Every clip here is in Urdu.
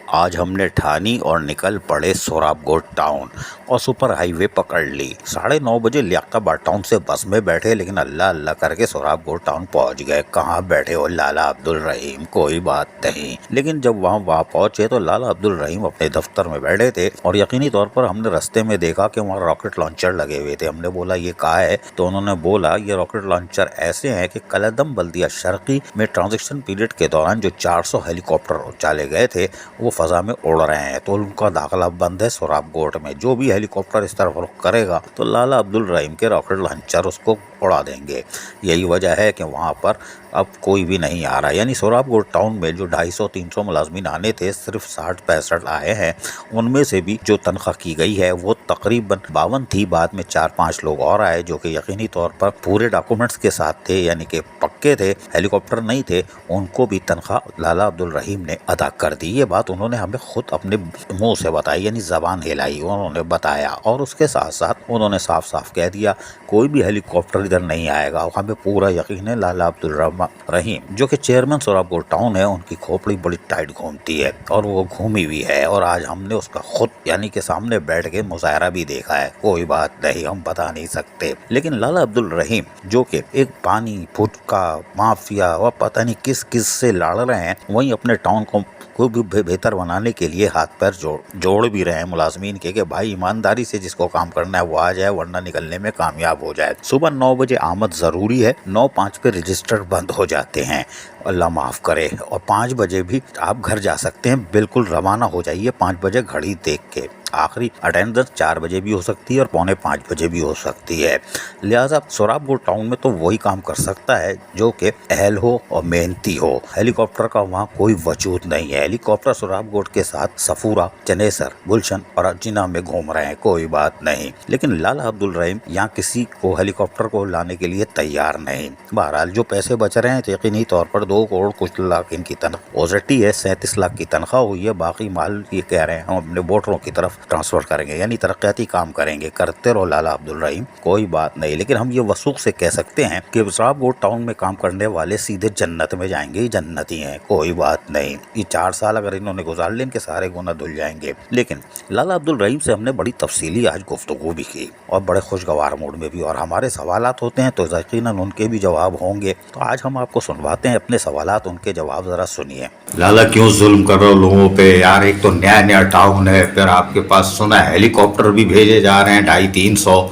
آج ہم نے ٹھانی اور نکل پڑے سوراب گوڑ ٹاؤن اور سپر ہائی وے پکڑ لی۔ 9:30 بجے لیاقت آباد ٹاؤن سے بس میں بیٹھے، لیکن اللہ اللہ کر کے سوراب گوڑ ٹاؤن پہنچ گئے۔ کہاں بیٹھے ہو لالا عبد الرحیم؟ کوئی بات نہیں، لیکن جب وہاں پہنچے تو لالا عبد الرحیم اپنے دفتر میں بیٹھے تھے اور یقینی طور پر ہم نے رستے میں دیکھا کہ وہاں راکٹ لانچر لگے ہوئے تھے۔ ہم نے بولا یہ کہا ہے؟ تو انہوں نے بولا یہ راکٹ لانچر ایسے ہیں کہ کلدم بلدیہ شرقی میں ٹرانزیکشن پیریڈ کے دوران جو 400 ہیلی کاپٹر چالے گئے تھے وہ فضا میں اڑ رہے ہیں، تو ان کا داخلہ بند ہے سوراب گوڑ میں۔ جو بھی ہیلی کاپٹر اس طرف رخ کرے گا تو لالا عبد الرحیم کے راکٹ لانچر اس کو اڑا دیں گے۔ یہی وجہ ہے کہ وہاں پر اب کوئی بھی نہیں آ رہا، یعنی سوراب گوڑ ٹاؤن میں جو 250-300 ملازمین آنے تھے صرف 60-65 آئے ہیں۔ ان میں سے بھی جو تنخواہ کی گئی ہے وہ تقریباً 52 تھی، بعد میں 4-5 لوگ اور آئے جو کہ یقینی طور پر پورے ڈاکومنٹس کے ساتھ تھے، یعنی کہ پکے تھے، ہیلی کاپٹر نہیں تھے۔ ان کو بھی تنخواہ لالا عبد الرحیم نے ادا کر دی۔ یہ بات انہوں نے ہمیں خود اپنے منہ سے بتائی، یعنی زبان ہلائی، انہوں نے بتایا، اور اس کے ساتھ ساتھ انہوں نے صاف صاف کہہ دیا کوئی بھی ہیلی کاپٹر ادھر نہیں آئے گا۔ ہمیں پورا یقین ہے لالا عبد الرحیم جو کہ چیئرمین سوراب گوڑ ٹاؤن ہے، ان کی کھوپڑی بڑی ٹائٹ گھومتی ہے اور وہ گھومی ہوئی ہے، اور آج ہم نے اس کا خود یعنی کہ سامنے بیٹھ کے مظاہرہ بھی دیکھا ہے۔ کوئی بات نہیں، ہم بتا نہیں سکتے، لیکن لالا عبد الرحیم جو کہ ایک پانی پھٹکا مافیا اور پتہ نہیں کس کس سے لڑ رہے ہیں، وہیں اپنے ٹاؤن کو بھی بہتر بنانے کے لیے ہاتھ پیر جوڑ بھی رہے ہیں ملازمین کے کہ بھائی ایمانداری سے جس کو کام کرنا ہے وہ آ جائے ورنہ نکلنے میں کامیاب ہو جائے۔ صبح 9 بجے آمد ضروری ہے، 9:05 پہ رجسٹر بند ہو جاتے ہیں، اللہ معاف کرے، اور 5 بجے بھی آپ گھر جا سکتے ہیں، بالکل روانہ ہو جائیے 5 بجے گھڑی دیکھ کے۔ آخری اٹینڈنس 4 بجے بھی ہو سکتی ہے اور 4:45 بجے بھی ہو سکتی ہے، لہٰذا سوراب گوڑ ٹاؤن میں تو وہی کام کر سکتا ہے جو کہ اہل ہو اور محنتی ہو۔ ہیلی کاپٹر کا وہاں کوئی وجود نہیں ہے۔ ہیلی کاپٹر سوراب گوڑ کے ساتھ صفورہ، چنیسر، گلشن اور جناح میں گھوم رہے ہیں، کوئی بات نہیں، لیکن لالا عبد الرحیم یہاں کسی کو ہیلی کاپٹر کو لانے کے لیے تیار نہیں۔ بہرحال جو پیسے بچ رہے ہیں یقینی طور پر 2 کروڑ کچھ لاکھ ان کی تنخواہ پازیٹی ہے، 37 لاکھ کی تنخواہ ہوئی ہے، باقی مال یہ کہہ رہے ہیں ہم اپنے ووٹروں کی طرف ٹرانسفر کریں گے، یعنی ترقیاتی کام کریں گے۔ کرتے رہو لالا عبد الرحیم، کوئی بات نہیں، لیکن ہم یہ وثوق سے کہہ سکتے ہیں کہ سوراب گوڑ ٹاؤن میں کام کرنے والے سیدھے جنت میں جائیں گے، جنتی ہیں، کوئی بات نہیں۔ یہ 4 سال اگر انہوں نے گزار لیں کہ سارے گناہ دھل جائیں گے۔ لیکن لالا عبد الرحیم سے ہم نے بڑی تفصیلی آج گفتگو بھی کی اور بڑے خوشگوار موڈ میں بھی، اور ہمارے سوالات ہوتے ہیں تو یقیناً ان کے بھی جواب ہوں گے، تو آج ہم آپ کو سنواتے ہیں اپنے سوالات، ان کے جواب ذرا سنیے۔ لالا کیوں ظلم کر رہے ہو لوگوں پہ یار؟ ایک تو نیا ٹاؤن ہے، پھر آپ کے پاس سنا ہیلی کاپٹر بھی بھیجے جا رہے ہیں 250-300،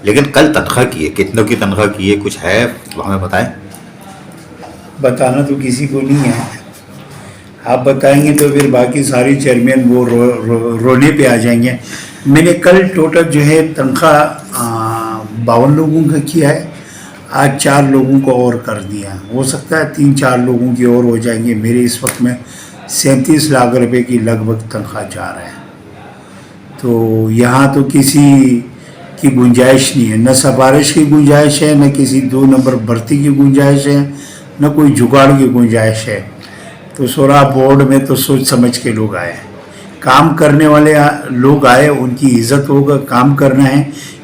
لیکن کل تنخواہ کی ہے، کتنوں کی تنخواہ کی ہے کچھ ہے ہمیں بتائیں۔ بتانا تو کسی کو نہیں ہے، آپ بتائیں گے تو پھر باقی ساری چیئرمین وہ رونے پہ آ جائیں گے۔ میں نے کل ٹوٹل جو ہے تنخواہ 52 لوگوں کا کیا ہے، آج 4 لوگوں کو اور کر دیا، ہو سکتا ہے 3-4 لوگوں کی اور ہو جائیں گے۔ میرے اس وقت میں 37 لاکھ روپے کی لگ بھگ تنخواہ جا رہا ہے، تو یہاں تو کسی کی گنجائش نہیں ہے، نہ سفارش کی گنجائش ہے، نہ کسی 2 نمبر بھرتی کی گنجائش ہے، نہ کوئی جگاڑ کی گنجائش ہے۔ تو سوراب بورڈ میں تو سوچ سمجھ کے لوگ آئے، کام کرنے والے لوگ آئے، ان کی عزت ہوگا، کام کرنا ہے۔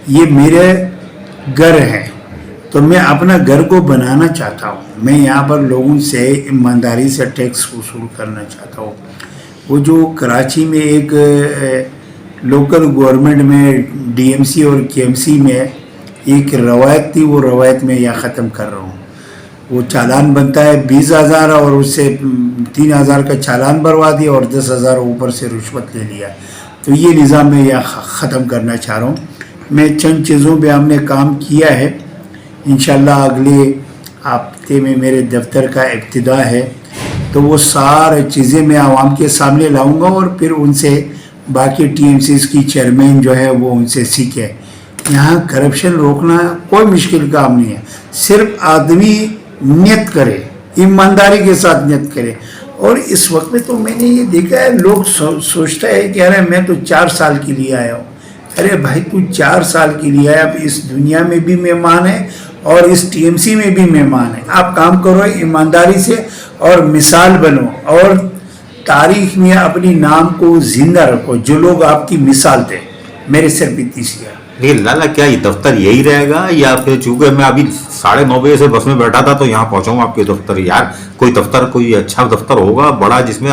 یہ میرے گھر ہے تو میں اپنا گھر کو بنانا چاہتا ہوں، میں یہاں پر لوگوں سے ایمانداری سے ٹیکس وصول کرنا چاہتا ہوں۔ وہ جو کراچی میں ایک لوکل گورنمنٹ میں ڈی ایم سی اور کے ایم سی میں ایک روایت تھی، وہ روایت میں یہاں ختم کر رہا ہوں۔ وہ چالان بنتا ہے 20,000 اور اس سے 3,000 کا چالان بھروا دیا اور 10,000 اوپر سے رشوت لے لیا، تو یہ نظام میں یہاں ختم کرنا چاہ رہا ہوں۔ میں چند چیزوں پہ ہم نے کام کیا ہے، انشاءاللہ اگلے ہفتے میں میرے دفتر کا ابتدا ہے، تو وہ سارے چیزیں میں عوام کے سامنے لاؤں گا، اور پھر ان سے باقی ٹی ایم سیز کی چیئرمین جو ہے وہ ان سے سیکھے۔ یہاں کرپشن روکنا کوئی مشکل کام نہیں ہے، صرف آدمی نیت کرے، ایمانداری کے ساتھ نیت کرے۔ اور اس وقت میں تو میں نے یہ دیکھا ہے، لوگ سوچتا ہے کہ ارے میں تو 4 سال کے لیے آیا ہوں۔ ارے بھائی تو 4 سال کے لیے آیا، اب اس دنیا میں بھی مہمان ہے اور اس ٹی ایم سی میں بھی مہمان ہے۔ آپ کام کرو ایمانداری سے اور مثال بنو، اور تاریخ میں اپنی نام کو زندہ رکھو، جو لوگ آپ کی مثال تھے۔ میرے سر پہ تیسرا لیکن لالا کیا یہ دفتر یہی رہے گا، یا پھر چونکہ میں ابھی 9:30 بجے سے بس میں بیٹھا تھا تو یہاں پہنچا ہوں آپ کے دفتر، یار کوئی دفتر، کوئی اچھا دفتر ہوگا بڑا جس میں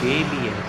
KBS